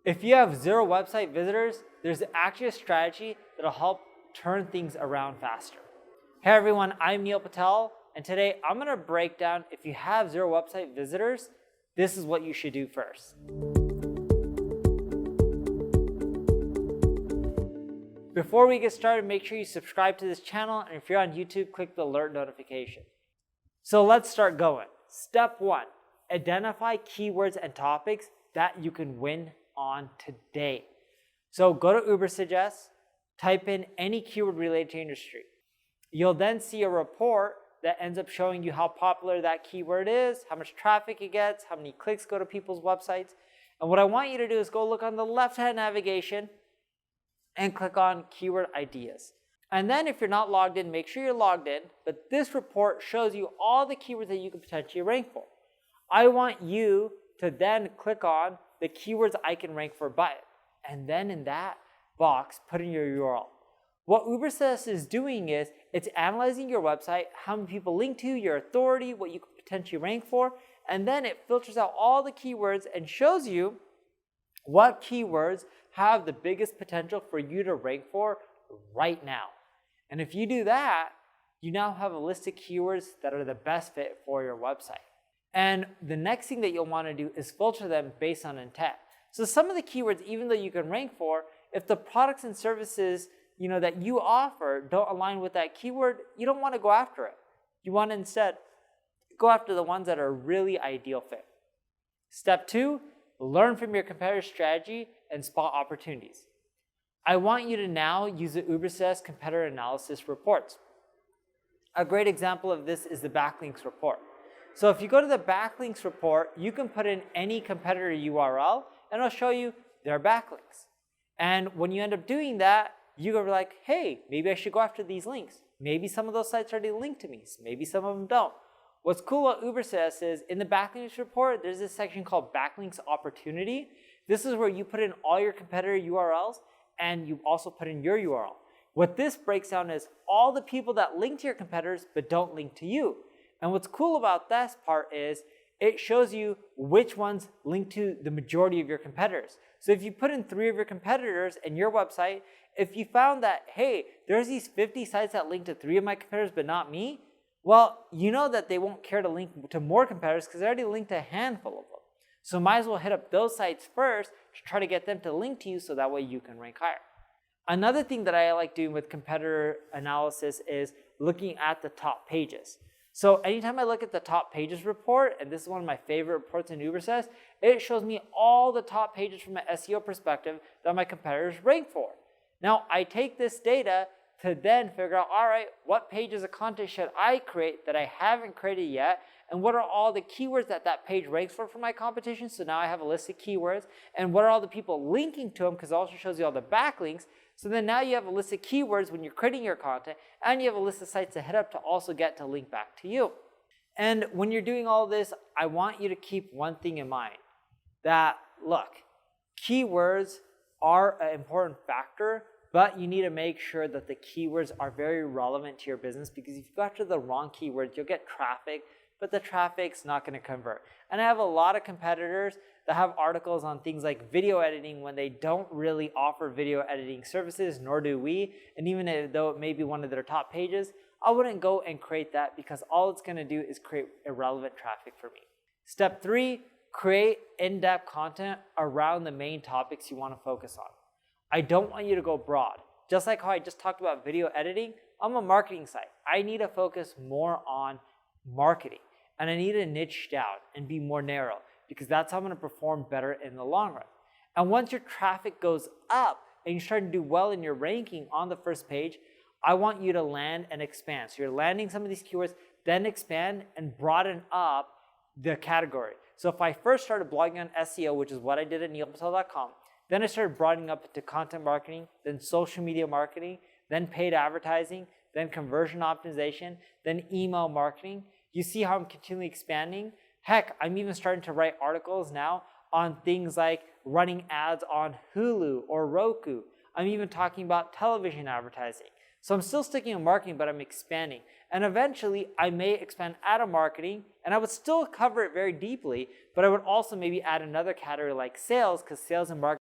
If you have 0 website visitors, there's actually a strategy that'll help turn things around faster. Hey everyone, I'm Patel, and today I'm gonna break down if you have 0 website visitors, this is what you should do first. Before we get started, make sure you subscribe to this channel, and if you're on YouTube, click the alert notification. So let's start going. Step 1, identify keywords and topics that you can win on today. So go to Ubersuggest, type in any keyword related to industry. You'll then see a report that ends up showing you how popular that keyword is, how much traffic it gets, how many clicks go to people's websites. And what I want you to do is go look on the left-hand navigation and click on keyword ideas. And then if you're not logged in, make sure you're logged in, but this report shows you all the keywords that you could potentially rank for. I want you to then click on the keywords I can rank for button, and then in that box, put in your URL. What Ubersuggest is doing is it's analyzing your website, how many people link to, your authority, what you could potentially rank for, and then it filters out all the keywords and shows you what keywords have the biggest potential for you to rank for right now. And if you do that, you now have a list of keywords that are the best fit for your website. And the next thing that you'll want to do is filter them based on intent. So some of the keywords, even though you can rank for, if the products and services that you offer don't align with that keyword, you don't want to go after it. You want to instead go after the ones that are really ideal fit. Step 2, learn from your competitor's strategy and spot opportunities. I want you to now use the Ubersuggest competitor analysis reports. A great example of this is the backlinks report. So if you go to the backlinks report, you can put in any competitor URL and it'll show you their backlinks. And when you end up doing that, you go like, hey, maybe I should go after these links. Maybe some of those sites already linked to me. Maybe some of them don't. What's cool about Ubersuggest is in the backlinks report, there's this section called backlinks opportunity. This is where you put in all your competitor URLs and you also put in your URL. What this breaks down is all the people that link to your competitors but don't link to you. And what's cool about this part is it shows you which ones link to the majority of your competitors. So if you put in 3 of your competitors in your website, if you found that, hey, there's these 50 sites that link to 3 of my competitors but not me, well, you know that they won't care to link to more competitors because they already linked to a handful of them. So might as well hit up those sites first to try to get them to link to you so that way you can rank higher. Another thing that I like doing with competitor analysis is looking at the top pages. So anytime I look at the top pages report, and this is one of my favorite reports in Ubersuggest, it shows me all the top pages from an SEO perspective that my competitors rank for. Now, I take this data to then figure out, all right, what pages of content should I create that I haven't created yet, and what are all the keywords that that page ranks for my competition? So now I have a list of keywords, and what are all the people linking to them, because it also shows you all the backlinks. So then now you have a list of keywords when you're creating your content, and you have a list of sites to hit up to also get to link back to you. And when you're doing all this, I want you to keep one thing in mind, that look, keywords are an important factor, but you need to make sure that the keywords are very relevant to your business, because if you go after the wrong keywords, you'll get traffic, but the traffic's not going to convert. And I have a lot of competitors that have articles on things like video editing when they don't really offer video editing services, nor do we. And even though it may be one of their top pages, I wouldn't go and create that because all it's going to do is create irrelevant traffic for me. Step 3, create in-depth content around the main topics you want to focus on. I don't want you to go broad. Just like how I just talked about video editing, I'm a marketing site. I need to focus more on marketing, and I need to niche down and be more narrow, because that's how I'm going to perform better in the long run. And once your traffic goes up and you're starting to do well in your ranking on the first page, I want you to land and expand. So you're landing some of these keywords, then expand and broaden up the category. So if I first started blogging on SEO, which is what I did at neilpatel.com, then I started broadening up into content marketing, then social media marketing, then paid advertising, then conversion optimization, then email marketing. You see how I'm continually expanding? Heck, I'm even starting to write articles now on things like running ads on Hulu or Roku. I'm even talking about television advertising. So I'm still sticking in marketing, but I'm expanding. And eventually, I may expand out of marketing, and I would still cover it very deeply, but I would also maybe add another category like sales, because sales and marketing